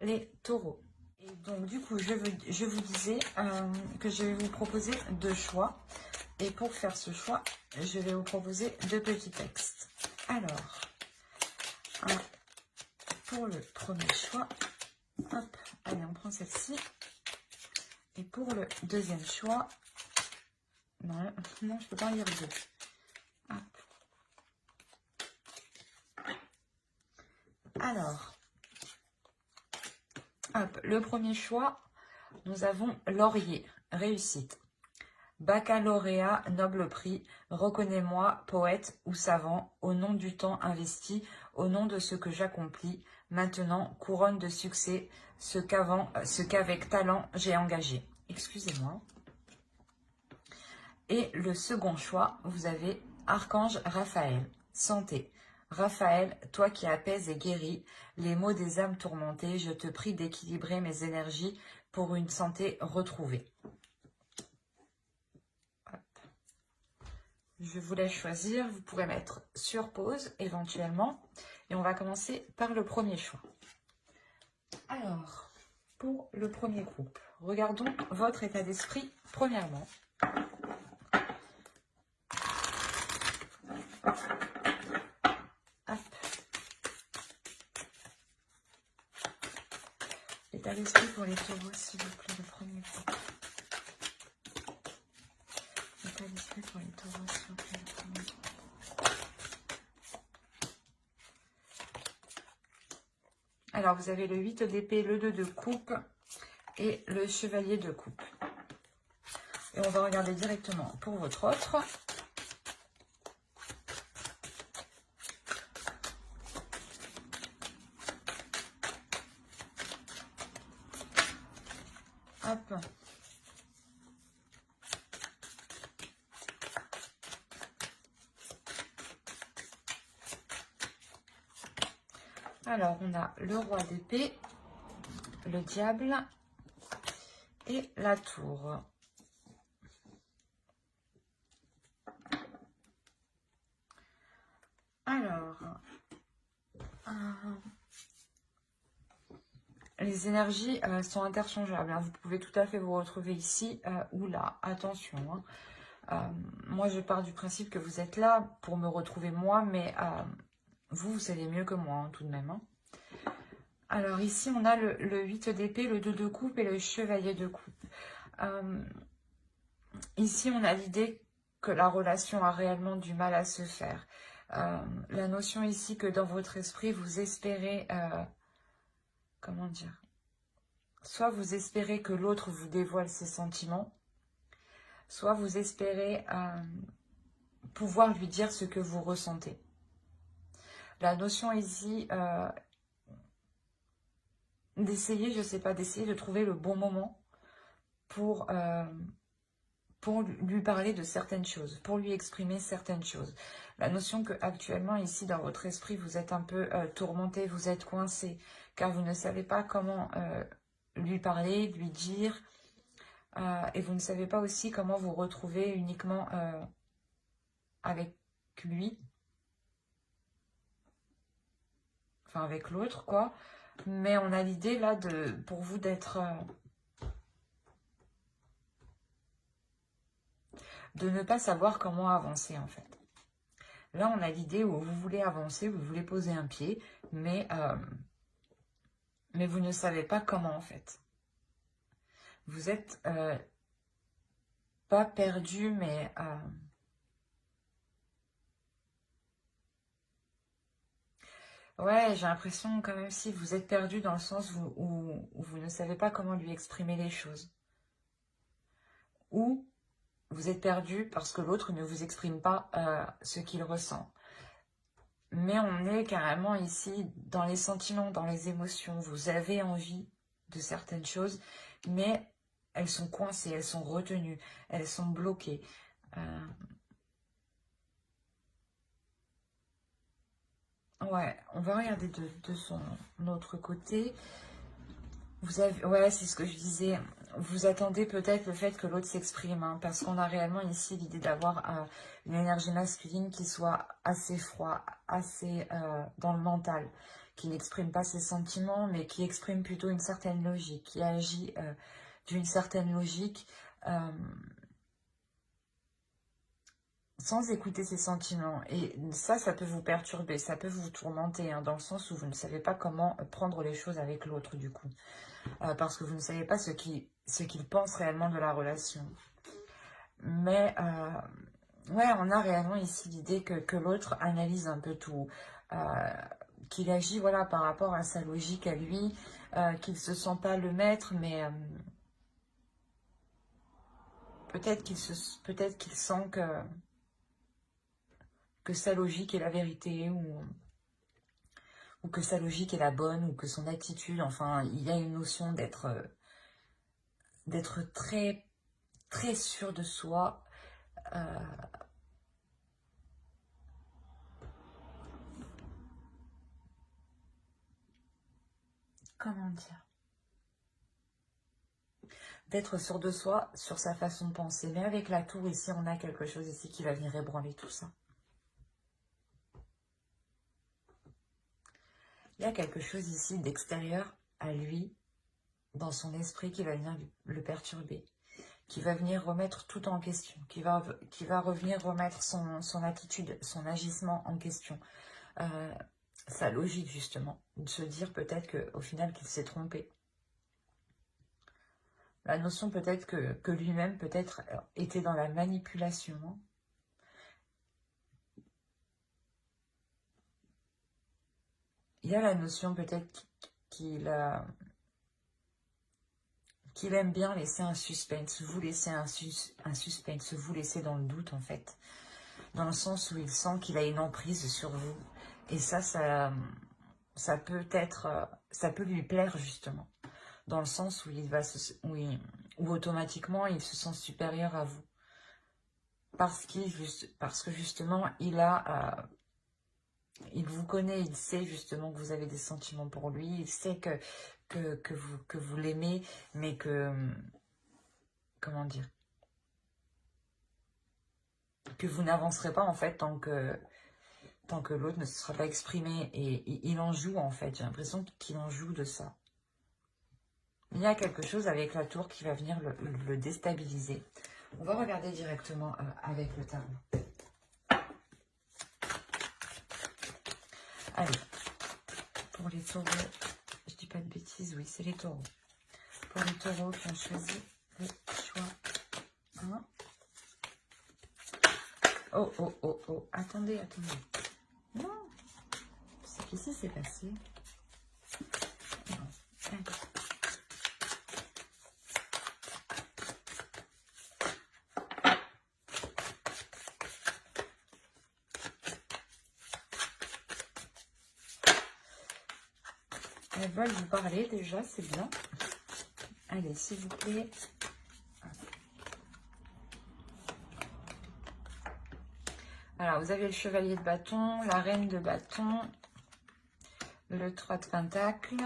les taureaux. Et donc du coup, je vous disais que je vais vous proposer deux choix. Et pour faire ce choix, je vais vous proposer deux petits textes. Alors, pour le premier choix, hop, allez, on prend celle-ci. Et pour le deuxième choix, non, je ne peux pas lire deux. Hop. Alors, hop, le premier choix, nous avons laurier, réussite. Baccalauréat, noble prix, reconnais-moi, poète ou savant, au nom du temps investi, au nom de ce que j'accomplis, maintenant, couronne de succès, ce qu'avec talent j'ai engagé. Excusez-moi. Et le second choix, vous avez Archange Raphaël, santé. Raphaël, toi qui apaises et guéris les maux des âmes tourmentées, je te prie d'équilibrer mes énergies pour une santé retrouvée. Je vous laisse choisir, vous pourrez mettre sur pause éventuellement. Et on va commencer par le premier choix. Alors, pour le premier groupe, regardons votre état d'esprit premièrement. Hop. L'état d'esprit pour les taureaux, s'il vous plaît, le premier groupe. L'état d'esprit pour les taureaux, s'il vous plaît, le premier groupe. Alors, vous avez le 8 d'épée, le 2 de coupe et le chevalier de coupe. Et on va regarder directement pour votre autre. Hop. Alors, on a le roi d'épée, le diable et la tour. Alors, les énergies sont interchangeables. Hein. Vous pouvez tout à fait vous retrouver ici ou là. Attention. Hein. Moi, je pars du principe que vous êtes là pour me retrouver moi, mais vous savez mieux que moi, hein, tout de même. Hein. Alors, ici, on a le 8 d'épée, le 2 de coupe et le chevalier de coupe. Ici, on a l'idée que la relation a réellement du mal à se faire. La notion ici que dans votre esprit, vous espérez... comment dire? Soit vous espérez que l'autre vous dévoile ses sentiments, soit vous espérez pouvoir lui dire ce que vous ressentez. La notion ici d'essayer, je ne sais pas, d'essayer de trouver le bon moment pour lui parler de certaines choses, pour lui exprimer certaines choses. La notion que actuellement ici dans votre esprit, vous êtes un peu tourmenté, vous êtes coincé, car vous ne savez pas comment lui parler, lui dire, et vous ne savez pas aussi comment vous retrouver uniquement avec lui, enfin avec l'autre quoi, mais on a l'idée là pour vous d'être... de ne pas savoir comment avancer en fait. Là, on a l'idée où vous voulez avancer, vous voulez poser un pied, mais vous ne savez pas comment en fait. Vous êtes pas perdu, mais ouais, j'ai l'impression quand même si vous êtes perdu dans le sens où vous ne savez pas comment lui exprimer les choses. Ou vous êtes perdu parce que l'autre ne vous exprime pas ce qu'il ressent. Mais on est carrément ici dans les sentiments, dans les émotions. Vous avez envie de certaines choses, mais elles sont coincées, elles sont retenues, elles sont bloquées. Ouais, on va regarder de son autre côté. Vous avez, ouais, c'est ce que je disais. Vous attendez peut-être le fait que l'autre s'exprime, hein, parce qu'on a réellement ici l'idée d'avoir une énergie masculine qui soit assez froid, assez dans le mental, qui n'exprime pas ses sentiments, mais qui exprime plutôt une certaine logique, qui agit d'une certaine logique, sans écouter ses sentiments. Et ça peut vous perturber, ça peut vous tourmenter, hein, dans le sens où vous ne savez pas comment prendre les choses avec l'autre, du coup. Parce que vous ne savez pas ce qu'il pense réellement de la relation. Mais, ouais, on a réellement ici l'idée que l'autre analyse un peu tout, qu'il agit, voilà, par rapport à sa logique à lui, qu'il ne se sent pas le maître, mais peut-être qu'il sent que sa logique est la vérité, ou que sa logique est la bonne, ou que son attitude, enfin, il y a une notion d'être très, très sûr de soi, comment dire, d'être sûr de soi sur sa façon de penser. Mais avec la tour ici, on a quelque chose ici qui va venir ébranler tout ça. Il y a quelque chose ici d'extérieur à lui, dans son esprit, qui va venir le perturber, qui va venir remettre tout en question, qui va revenir remettre son attitude, son agissement en question, sa logique justement, de se dire peut-être qu'au final qu'il s'est trompé. La notion peut-être que lui-même peut-être était dans la manipulation. Il y a la notion peut-être qu'il aime bien laisser un suspense, vous laisser un suspense, vous laisser dans le doute en fait. Dans le sens où il sent qu'il a une emprise sur vous. Et ça peut être, ça peut lui plaire justement. Dans le sens où où automatiquement il se sent supérieur à vous. Parce que justement il vous connaît, il sait justement que vous avez des sentiments pour lui, il sait que vous l'aimez, mais que, comment dire, que vous n'avancerez pas en fait tant que l'autre ne se sera pas exprimé. Et il en joue en fait, j'ai l'impression qu'il en joue de ça. Il y a quelque chose avec la tour qui va venir le déstabiliser. On va regarder directement avec le tarot. Allez, pour les taureaux, je dis pas de bêtises, oui, c'est les taureaux. Pour les taureaux qui ont choisi le choix 1. Oh, oh, oh, oh, attendez. Non, qu'est-ce qui s'est passé? Non, elles veulent vous parler déjà, c'est bien. Allez, s'il vous plaît. Alors, vous avez le chevalier de bâton, la reine de bâton, le 3 de pentacle,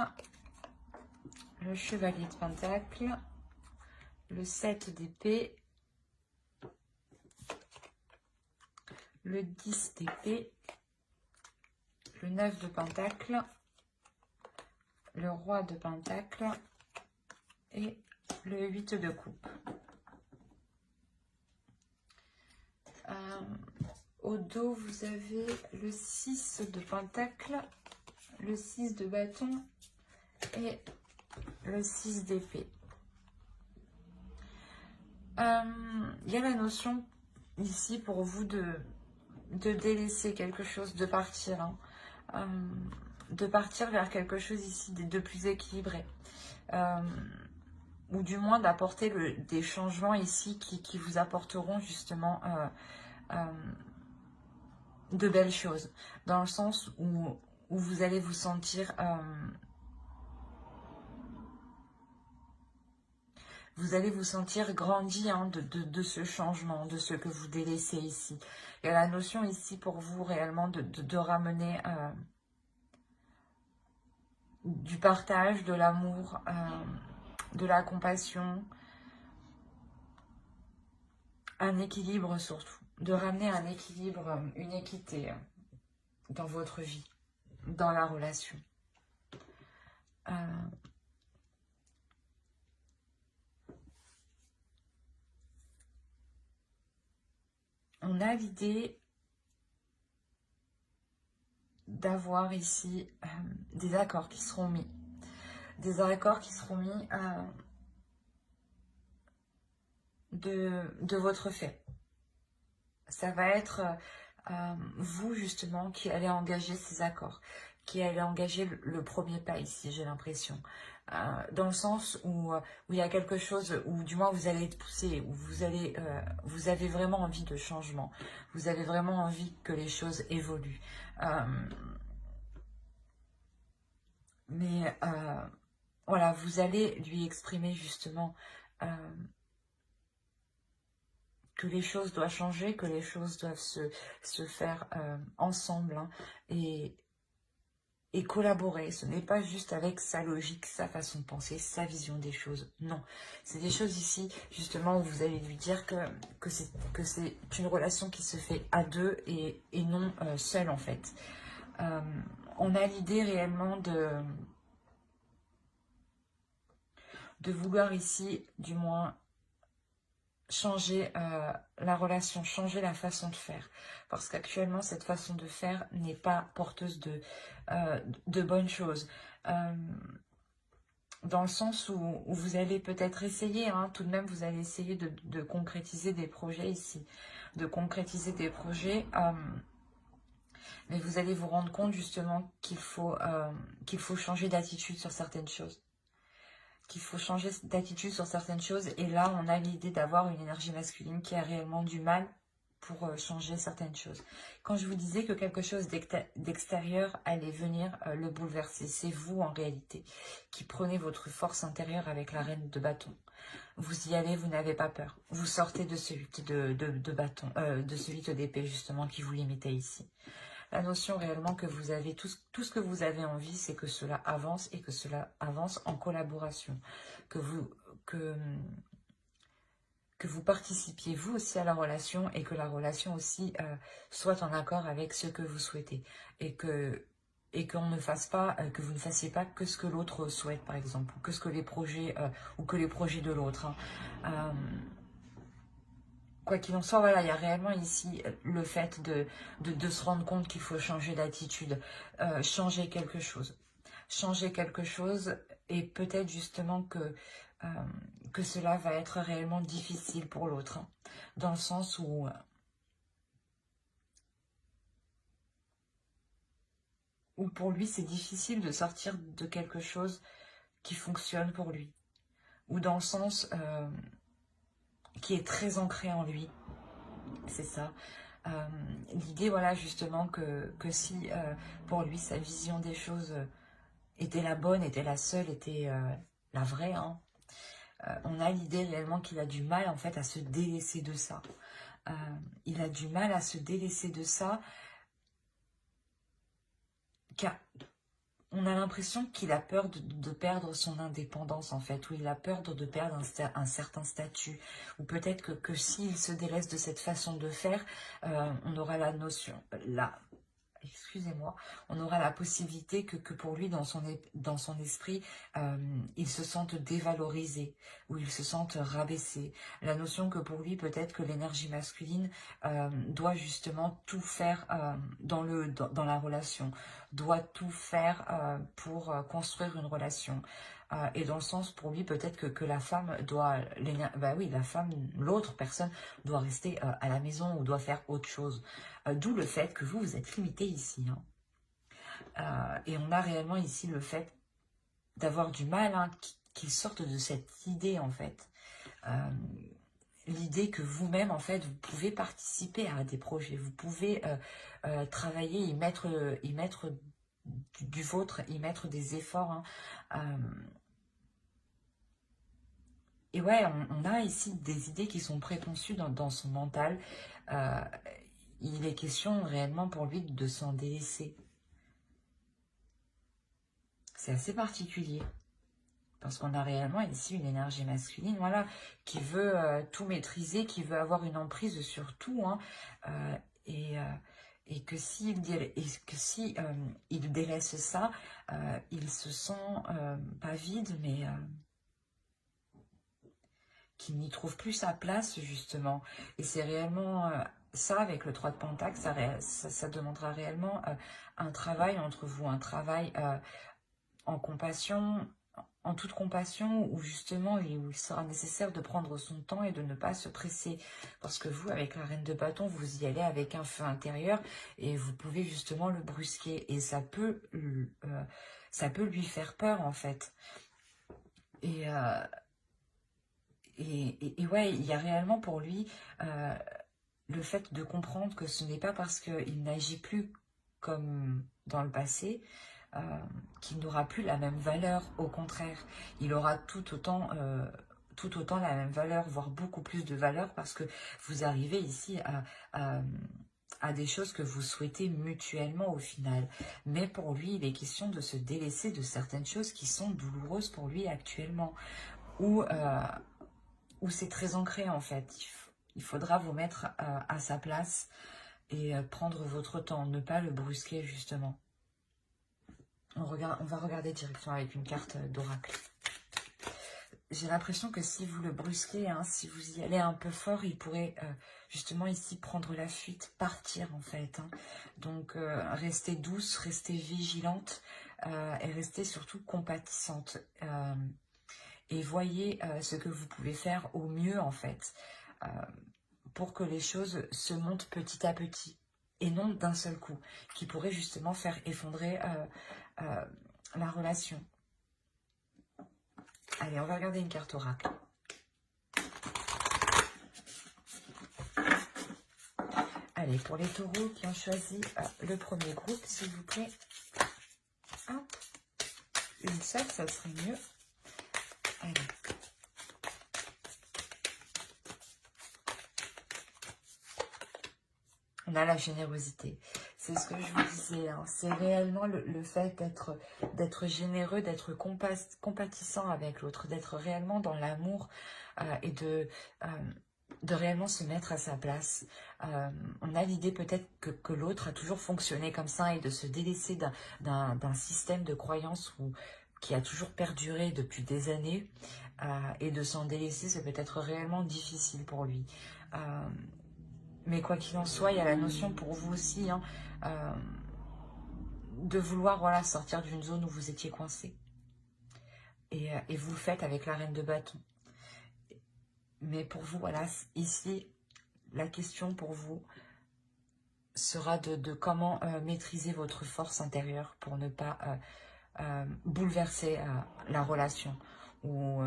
le chevalier de pentacle, le 7 d'épée, le 10 d'épée, le 9 de pentacle, le roi de pentacle et le 8 de coupe. Au dos, vous avez le 6 de pentacle, le 6 de bâton et le 6 d'épée. Il y a la notion ici pour vous de délaisser quelque chose, de partir. De partir vers quelque chose ici de plus équilibré. Ou du moins d'apporter des changements ici qui vous apporteront justement de belles choses. Dans le sens où vous allez vous sentir... vous allez vous sentir grandi de ce changement, de ce que vous délaissez ici. Il y a la notion ici pour vous réellement de ramener du partage, de l'amour, de la compassion, un équilibre surtout. De ramener un équilibre, une équité dans votre vie, dans la relation. On a l'idée d'avoir ici des accords qui seront mis. Des accords qui seront mis de votre fait. Ça va être vous, justement, qui allez engager ces accords, qui allez engager le premier pas ici, j'ai l'impression. Dans le sens où il y a quelque chose, où du moins vous allez être poussé, où vous avez vraiment envie de changement, vous avez vraiment envie que les choses évoluent. Mais voilà, vous allez lui exprimer justement que les choses doivent changer, que les choses doivent se faire ensemble, hein, et collaborer. Ce n'est pas juste avec sa logique, sa façon de penser, sa vision des choses. Non, c'est des choses ici, justement, où vous allez lui dire que c'est une relation qui se fait à deux et non seule, en fait. On a l'idée réellement de vouloir ici, du moins, changer la relation, changer la façon de faire. Parce qu'actuellement, cette façon de faire n'est pas porteuse de bonnes choses. Dans le sens où vous allez peut-être essayer, hein, tout de même, vous allez essayer de concrétiser des projets ici. De concrétiser des projets, mais vous allez vous rendre compte justement qu'il faut changer d'attitude sur certaines choses. Qu'il faut changer d'attitude sur certaines choses. Et là, on a l'idée d'avoir une énergie masculine qui a réellement du mal pour changer certaines choses. Quand je vous disais que quelque chose d'extérieur allait venir le bouleverser, c'est vous en réalité qui prenez votre force intérieure avec la reine de bâton. Vous y allez, vous n'avez pas peur. Vous sortez de celui de bâton, de celui d'épée justement qui vous limitait ici. La notion réellement que vous avez, tout ce que vous avez envie, c'est que cela avance et que cela avance en collaboration. Que vous participiez vous aussi à la relation et que la relation aussi soit en accord avec ce que vous souhaitez. Et qu'on ne fasse pas, que vous ne fassiez pas que ce que l'autre souhaite, par exemple, ou que ce que les projets, ou que les projets de l'autre. Hein. Quoi qu'il en soit, voilà, il y a réellement ici le fait de se rendre compte qu'il faut changer d'attitude, changer quelque chose. Changer quelque chose et peut-être justement que cela va être réellement difficile pour l'autre. Hein, dans le sens où pour lui c'est difficile de sortir de quelque chose qui fonctionne pour lui. Ou dans le sens qui est très ancré en lui. C'est ça. L'idée, voilà, justement, que si pour lui, sa vision des choses était la bonne, était la seule, était la vraie, hein, on a l'idée réellement qu'il a du mal, en fait, à se délaisser de ça. Il a du mal à se délaisser de ça, car on a l'impression qu'il a peur de perdre son indépendance, en fait, ou il a peur de perdre un certain statut, ou peut-être que s'il se délaisse de cette façon de faire, on aura la notion, excusez-moi, on aura la possibilité que pour lui, dans son esprit, il se sente dévalorisé, ou il se sente rabaissé. La notion que pour lui, peut-être que l'énergie masculine doit justement tout faire dans la relation, doit tout faire pour construire une relation. Et dans le sens, pour lui, peut-être que la femme doit, bah oui, la femme, l'autre personne doit rester à la maison ou doit faire autre chose. D'où le fait que vous êtes limité ici. Hein. Et on a réellement ici le fait d'avoir du mal, hein, qu'il sorte de cette idée, en fait. L'idée que vous-même, en fait, vous pouvez participer à des projets, vous pouvez travailler, y mettre du vôtre, y mettre des efforts. Hein. Et ouais, on a ici des idées qui sont préconçues dans son mental. Il est question réellement pour lui de s'en délaisser. C'est assez particulier. Parce qu'on a réellement ici une énergie masculine, voilà, qui veut tout maîtriser, qui veut avoir une emprise sur tout. Hein, et Et que si il délaisse ça, il se sent pas vide, mais qu'il n'y trouve plus sa place, justement. Et c'est réellement ça, avec le 3 de Pentacle, ça demandera réellement un travail entre vous, un travail en compassion, en toute compassion, où justement où il sera nécessaire de prendre son temps et de ne pas se presser. Parce que vous, avec la reine de bâton, vous y allez avec un feu intérieur et vous pouvez justement le brusquer. Et ça peut lui faire peur, en fait. Et ouais, il y a réellement pour lui le fait de comprendre que ce n'est pas parce qu'il n'agit plus comme dans le passé qu'il n'aura plus la même valeur. Au contraire, il aura tout autant la même valeur, voire beaucoup plus de valeur, parce que vous arrivez ici à des choses que vous souhaitez mutuellement au final. Mais pour lui, il est question de se délaisser de certaines choses qui sont douloureuses pour lui actuellement, où c'est très ancré en fait. Il faudra vous mettre à sa place et prendre votre temps, ne pas le brusquer justement. On va regarder directement avec une carte d'oracle. J'ai l'impression que si vous le brusquez, hein, si vous y allez un peu fort, il pourrait justement ici prendre la fuite, partir en fait. Hein. Donc restez douce, restez vigilante et restez surtout compatissante. Et voyez ce que vous pouvez faire au mieux en fait. Pour que les choses se montent petit à petit et non d'un seul coup, qui pourrait justement faire effondrer la relation. Allez, on va regarder une carte oracle. Allez, pour les taureaux qui ont choisi le premier groupe, s'il vous plaît. Hop. Une seule, ça serait mieux. Allez. On a la générosité. C'est ce que je vous disais. Hein. C'est réellement le fait d'être généreux, d'être compatissant avec l'autre, d'être réellement dans l'amour et de réellement se mettre à sa place. On a l'idée peut-être que l'autre a toujours fonctionné comme ça et de se délaisser d'un système de croyance qui a toujours perduré depuis des années et de s'en délaisser, c'est peut-être réellement difficile pour lui. Mais quoi qu'il en soit, il y a la notion pour vous aussi hein, de vouloir voilà, sortir d'une zone où vous étiez coincé. Et vous le faites avec la reine de bâton. Mais pour vous, voilà, ici, la question pour vous sera de comment maîtriser votre force intérieure pour ne pas bouleverser la relation ou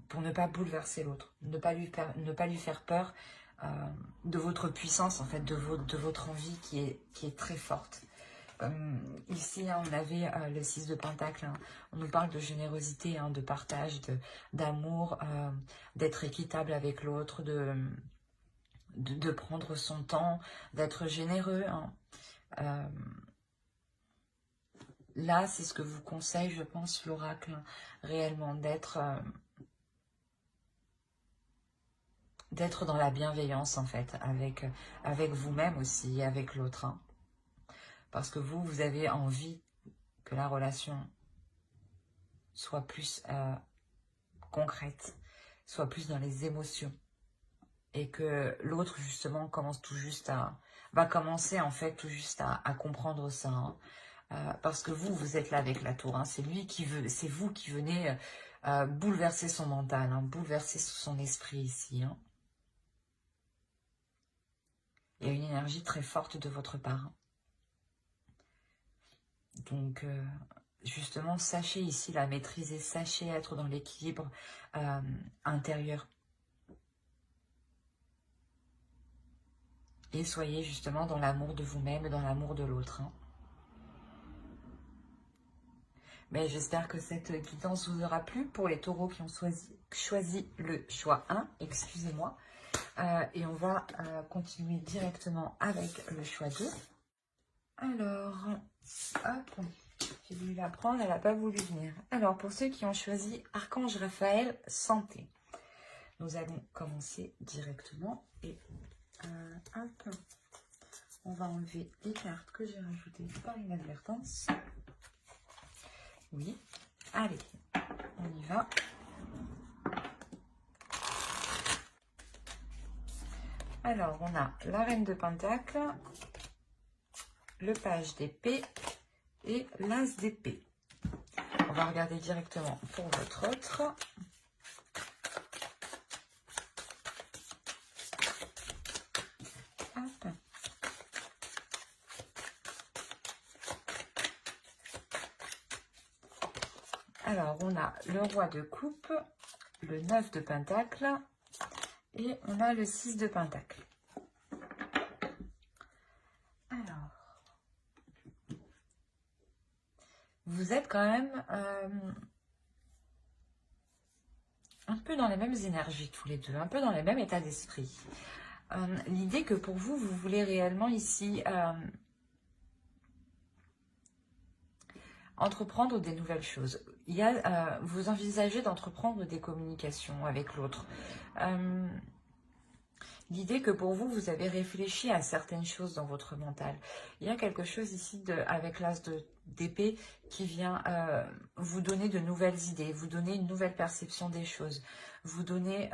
pour ne pas bouleverser l'autre, ne pas lui faire peur de votre puissance, en fait, de votre envie qui est très forte. Ici, hein, on avait le 6 de Pentacle, hein, on nous parle de générosité, hein, de partage, d'amour, d'être équitable avec l'autre, de prendre son temps, d'être généreux. Hein. Là, c'est ce que vous conseille, je pense, l'oracle, hein, réellement, d'être dans la bienveillance, en fait, avec vous-même aussi, avec l'autre. Hein. Parce que vous avez envie que la relation soit plus concrète, soit plus dans les émotions. Et que l'autre, justement, va commencer, en fait, tout juste à comprendre ça. Hein. Parce que vous êtes là avec la tour. Hein. C'est vous qui venez bouleverser son mental, hein, bouleverser son esprit ici. Hein. Il y a une énergie très forte de votre part. Hein. Donc, justement, sachez ici la maîtriser, sachez être dans l'équilibre intérieur. Et soyez justement dans l'amour de vous-même et dans l'amour de l'autre. Hein. Mais j'espère que cette guidance vous aura plu pour les taureaux qui ont choisi le choix 1, excusez-moi. Et on va continuer directement avec le choix 2. Alors, hop, j'ai voulu la prendre, elle n'a pas voulu venir. Alors, pour ceux qui ont choisi Archange Raphaël, santé. Nous allons commencer directement et hop, On va enlever les cartes que j'ai rajoutées par inadvertance. Oui. Allez, on y va. Alors, on a la reine de Pentacle, le page d'épée et l'as d'épée. On va regarder directement pour votre autre. Hop. Alors, on a le roi de coupe, le 9 de pentacle et on a le 6 de pentacle. Alors, vous êtes quand même un peu dans les mêmes énergies tous les deux, un peu dans les mêmes états d'esprit. L'idée que pour vous, vous voulez réellement ici entreprendre des nouvelles choses. Il y a, vous envisagez d'entreprendre des communications avec l'autre. L'idée que pour vous, vous avez réfléchi à certaines choses dans votre mental. Il y a quelque chose ici avec l'as d'épée qui vient vous donner de nouvelles idées, vous donner une nouvelle perception des choses, vous donner,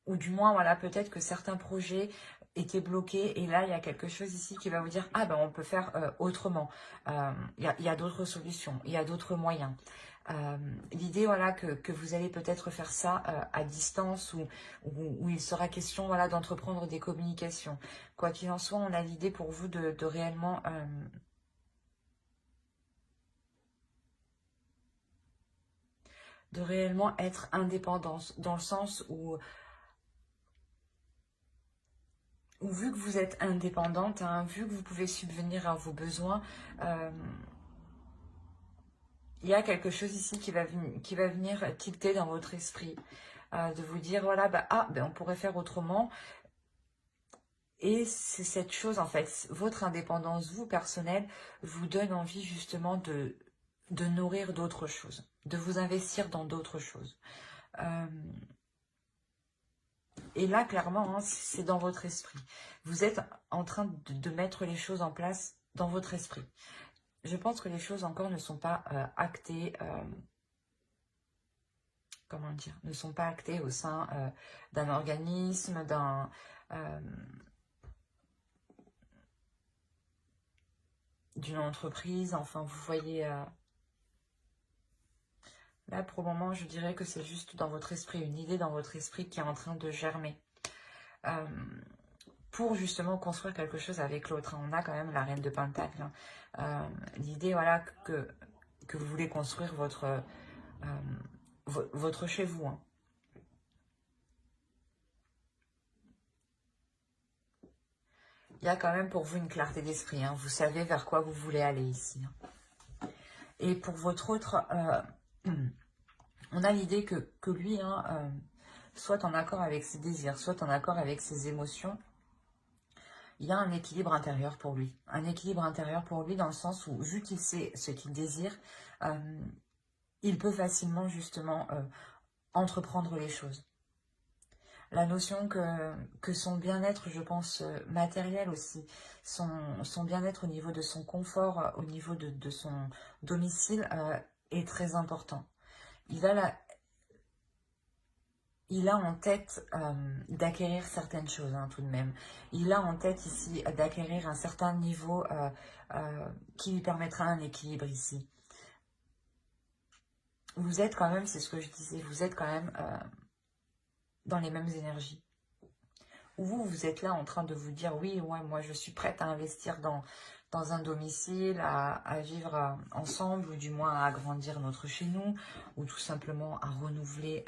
ou du moins, voilà, peut-être que certains projets étaient bloqués et là, il y a quelque chose ici qui va vous dire, ah ben, on peut faire autrement. Il y a d'autres solutions, il y a d'autres moyens. L'idée, voilà, que vous allez peut-être faire ça à distance ou il sera question, voilà, d'entreprendre des communications. Quoi qu'il en soit, on a l'idée pour vous de réellement être indépendant, dans le sens où vu que vous êtes indépendante, hein, vu que vous pouvez subvenir à vos besoins, il y a quelque chose ici qui va venir tilter dans votre esprit. De vous dire, voilà, bah, on pourrait faire autrement. Et c'est cette chose, en fait, votre indépendance, vous, personnelle, vous donne envie justement de nourrir d'autres choses, de vous investir dans d'autres choses. Et là, clairement, hein, c'est dans votre esprit. Vous êtes en train de mettre les choses en place dans votre esprit. Je pense que les choses encore ne sont pas actées, comment dire, ne sont pas actées au sein d'un organisme, d'une entreprise. Enfin, vous voyez, là, pour le moment, je dirais que c'est juste dans votre esprit, une idée dans votre esprit qui est en train de germer. Pour justement construire quelque chose avec l'autre. On a quand même la reine de Pentacle. Hein. L'idée, voilà, que vous voulez construire votre chez vous. Hein. Il y a quand même pour vous une clarté d'esprit. Hein. Vous savez vers quoi vous voulez aller ici. Hein. Et pour votre autre, on a l'idée que lui, hein, soit en accord avec ses désirs, soit en accord avec ses émotions, il y a un équilibre intérieur pour lui. Un équilibre intérieur pour lui dans le sens où, vu qu'il sait ce qu'il désire, il peut facilement justement entreprendre les choses. La notion que son bien-être, je pense, matériel aussi, son bien-être au niveau de son confort, au niveau de son domicile, est très important. Il a en tête d'acquérir certaines choses, hein, tout de même. Il a en tête ici d'acquérir un certain niveau qui lui permettra un équilibre ici. Vous êtes quand même, c'est ce que je disais, vous êtes quand même dans les mêmes énergies. Vous êtes là en train de vous dire, oui, ouais, moi je suis prête à investir dans un domicile, à vivre ensemble, ou du moins à agrandir notre chez nous, ou tout simplement à renouveler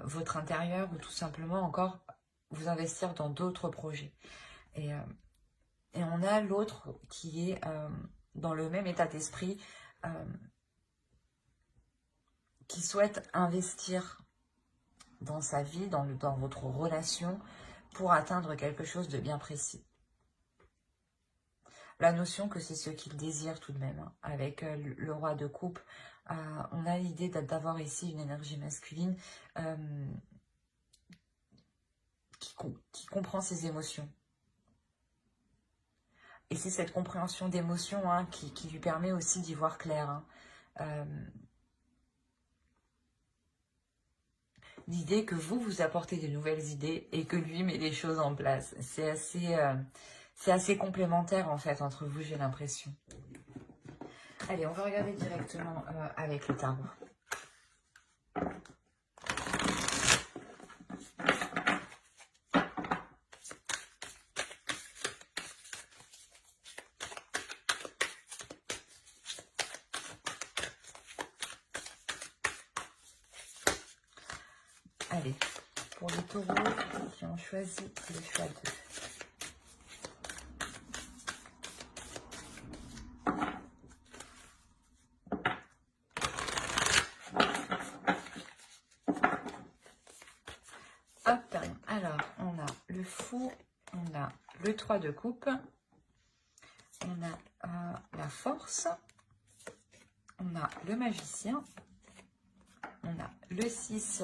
votre intérieur, ou tout simplement encore vous investir dans d'autres projets. Et on a l'autre qui est dans le même état d'esprit, qui souhaite investir dans sa vie, dans votre relation, pour atteindre quelque chose de bien précis. La notion que c'est ce qu'il désire tout de même, hein, avec le roi de coupe, on a l'idée d'avoir ici une énergie masculine qui comprend ses émotions. Et c'est cette compréhension d'émotions hein, qui lui permet aussi d'y voir clair. Hein. L'idée que vous apportez de nouvelles idées et que lui met les choses en place. C'est assez complémentaire en fait entre vous, j'ai l'impression. Allez, on va regarder directement avec le tarot. Allez, pour les taureaux qui ont choisi le choix 2. Hop, alors on a le fou, on a le 3 de coupe, on a la force, on a le magicien, on a le 6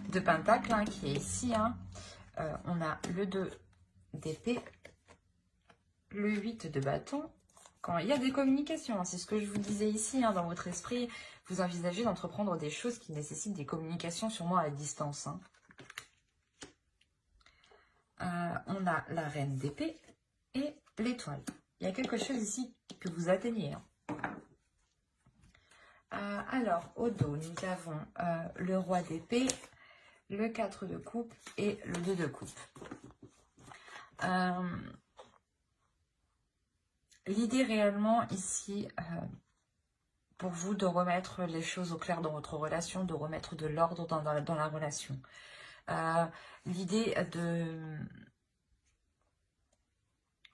de pentacle hein, qui est ici, hein. On a le 2 d'épée, le 8 de bâton. Quand il y a des communications, hein, c'est ce que je vous disais ici, hein, dans votre esprit, vous envisagez d'entreprendre des choses qui nécessitent des communications sûrement à distance. Hein. On a la reine d'épée et l'étoile. Il y a quelque chose ici que vous atteignez. Hein. Alors, au dos, nous avons le roi d'épée, le 4 de coupe et le 2 de coupe. L'idée réellement ici, pour vous, de remettre les choses au clair dans votre relation, de remettre de l'ordre dans la relation. L'idée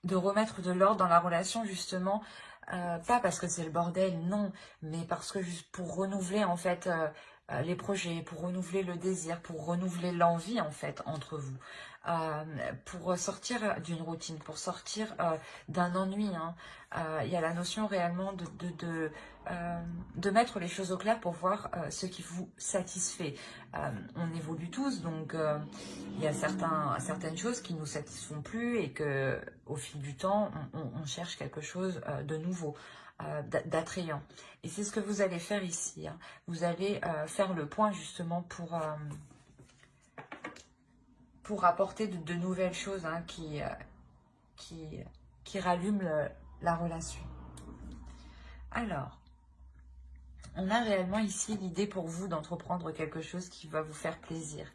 de remettre de l'ordre dans la relation, justement, pas parce que c'est le bordel, non, mais parce que juste pour renouveler, en fait, les projets, pour renouveler le désir, pour renouveler l'envie, en fait, entre vous. Pour sortir d'une routine, pour sortir d'un ennui. Hein. Il y a la notion réellement de mettre les choses au clair pour voir ce qui vous satisfait. On évolue tous, donc il y a certaines choses qui ne nous satisfont plus et que au fil du temps, on cherche quelque chose de nouveau. D'attrayant. Et c'est ce que vous allez faire ici. Hein. Vous allez faire le point justement pour apporter de nouvelles choses hein, qui rallument la relation. Alors, on a réellement ici l'idée pour vous d'entreprendre quelque chose qui va vous faire plaisir.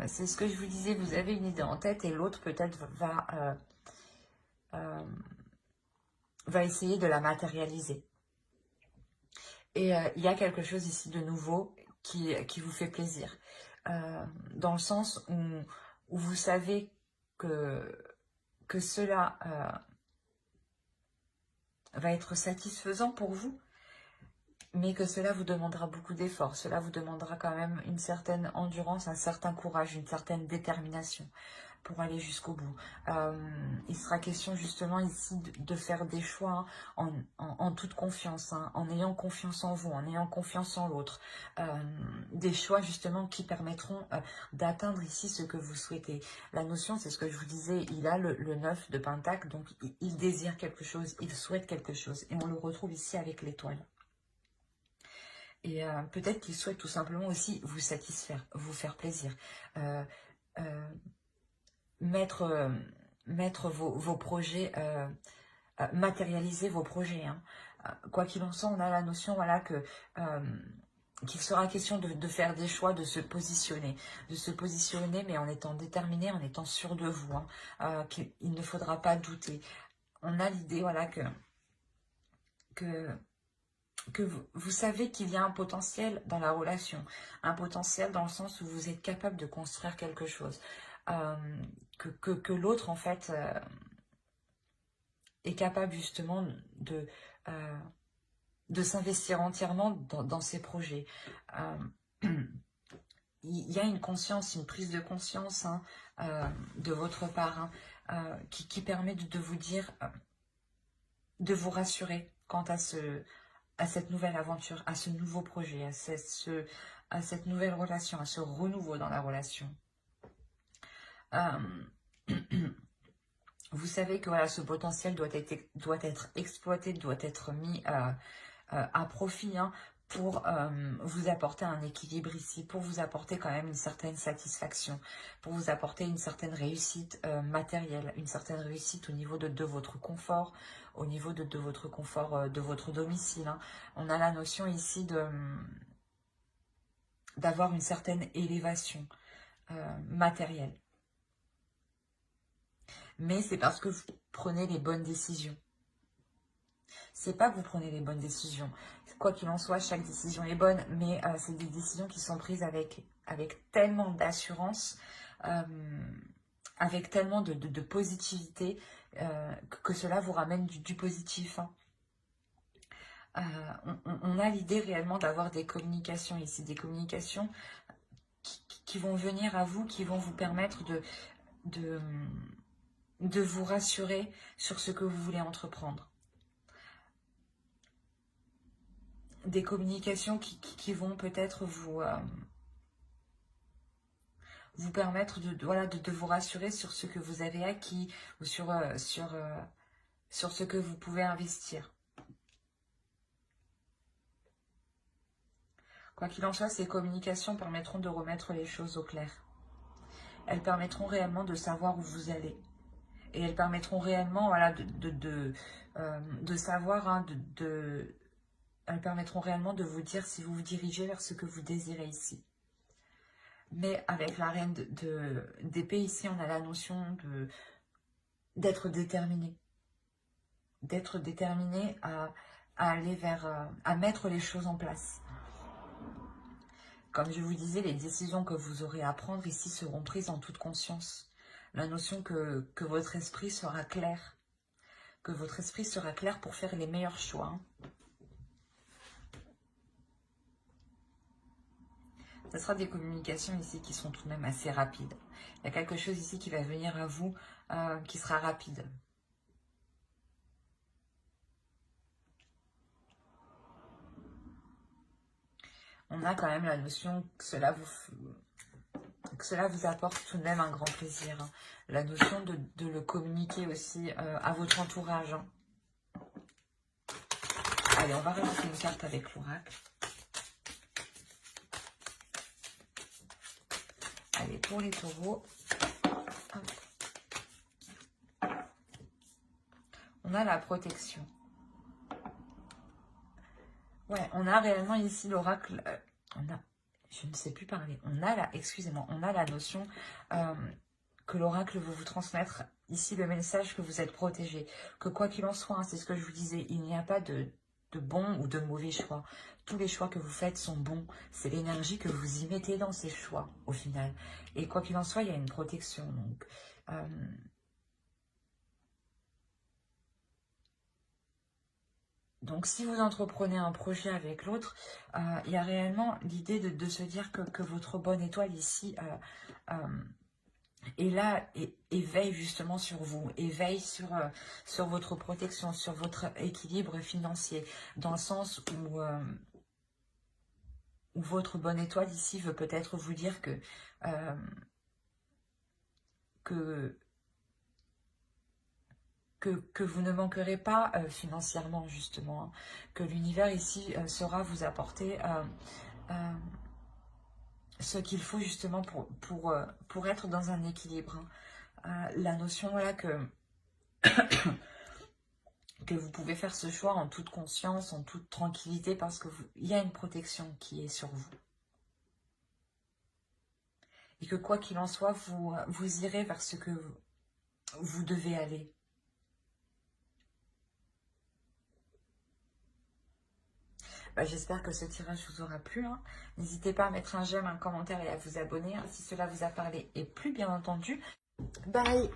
C'est ce que je vous disais, vous avez une idée en tête et l'autre peut-être va essayer de la matérialiser. Et il y a quelque chose ici de nouveau qui vous fait plaisir. Dans le sens où vous savez que cela va être satisfaisant pour vous, mais que cela vous demandera beaucoup d'efforts. Cela vous demandera quand même une certaine endurance, un certain courage, une certaine détermination pour aller jusqu'au bout. Il sera question justement ici de faire des choix hein, en toute confiance, hein, en ayant confiance en vous, en ayant confiance en l'autre. Des choix justement qui permettront d'atteindre ici ce que vous souhaitez. La notion, c'est ce que je vous disais, il a le 9 de pentacle, donc il désire quelque chose, il souhaite quelque chose. Et on le retrouve ici avec l'étoile. Et peut-être qu'il souhaite tout simplement aussi vous satisfaire, vous faire plaisir. Mettre vos projets, matérialiser vos projets. Hein. Quoi qu'il en soit, on a la notion voilà, qu'il sera question de faire des choix, de se positionner, mais en étant déterminé, en étant sûr de vous, hein, qu'il ne faudra pas douter. On a l'idée voilà, que vous savez qu'il y a un potentiel dans la relation, un potentiel dans le sens où vous êtes capable de construire quelque chose, que l'autre en fait est capable justement de s'investir entièrement dans ses projets. Il y a une conscience, une prise de conscience hein, de votre part hein, qui permet de vous dire, de vous rassurer quant à cette nouvelle aventure, à ce nouveau projet, à cette nouvelle relation, à ce renouveau dans la relation. Vous savez que voilà, ce potentiel doit être exploité, doit être mis à profit, hein, pour vous apporter un équilibre ici, pour vous apporter quand même une certaine satisfaction, pour vous apporter une certaine réussite matérielle, une certaine réussite au niveau de votre confort, au niveau de votre confort de votre domicile, hein. On a la notion ici d'avoir une certaine élévation matérielle. Mais c'est parce que vous prenez les bonnes décisions. C'est pas que vous prenez les bonnes décisions. Quoi qu'il en soit, chaque décision est bonne, mais c'est des décisions qui sont prises avec tellement d'assurance, avec tellement de positivité, que cela vous ramène du positif, hein. On a l'idée réellement d'avoir des communications ici, des communications qui vont venir à vous, qui vont vous permettre de vous rassurer sur ce que vous voulez entreprendre. Des communications qui vont peut-être vous permettre de vous rassurer sur ce que vous avez acquis ou sur ce que vous pouvez investir. Quoi qu'il en soit, ces communications permettront de remettre les choses au clair. Elles permettront réellement de savoir où vous allez. Et elles permettront réellement voilà, de savoir, hein, elles permettront réellement de vous dire si vous vous dirigez vers ce que vous désirez ici. Mais avec la reine d'épée ici, on a la notion d'être déterminé. D'être déterminé à aller vers, à mettre les choses en place. Comme je vous disais, les décisions que vous aurez à prendre ici seront prises en toute conscience. La notion que votre esprit sera clair. Que votre esprit sera clair pour faire les meilleurs choix, hein. Ce sera des communications ici qui sont tout de même assez rapides. Il y a quelque chose ici qui va venir à vous qui sera rapide. On a quand même la notion que cela vous apporte tout de même un grand plaisir, hein. La notion de le communiquer aussi à votre entourage, hein. Allez, on va rajouter une carte avec l'oracle. Allez, pour les taureaux, hop. On a la protection. Ouais, on a réellement ici l'oracle, je ne sais plus parler, excusez-moi, on a la notion que l'oracle veut vous transmettre ici le message que vous êtes protégé, que quoi qu'il en soit, hein, c'est ce que je vous disais, il n'y a pas de bons ou de mauvais choix. Tous les choix que vous faites sont bons, c'est l'énergie que vous y mettez dans ces choix au final. Et quoi qu'il en soit, il y a une protection, donc... Donc, si vous entreprenez un projet avec l'autre, il y a réellement l'idée de se dire que votre bonne étoile ici est là et veille justement sur vous, et veille sur votre protection, sur votre équilibre financier, dans le sens où votre bonne étoile ici veut peut-être vous dire que vous ne manquerez pas financièrement, justement, hein. Que l'univers ici saura vous apporter ce qu'il faut justement pour être dans un équilibre, hein. La notion, voilà, que vous pouvez faire ce choix en toute conscience, en toute tranquillité, parce qu'il y a une protection qui est sur vous. Et que quoi qu'il en soit, vous irez vers ce que vous devez aller. J'espère que ce tirage vous aura plu, hein. N'hésitez pas à mettre un j'aime, un commentaire et à vous abonner, hein, si cela vous a parlé. Et plus bien entendu, bye!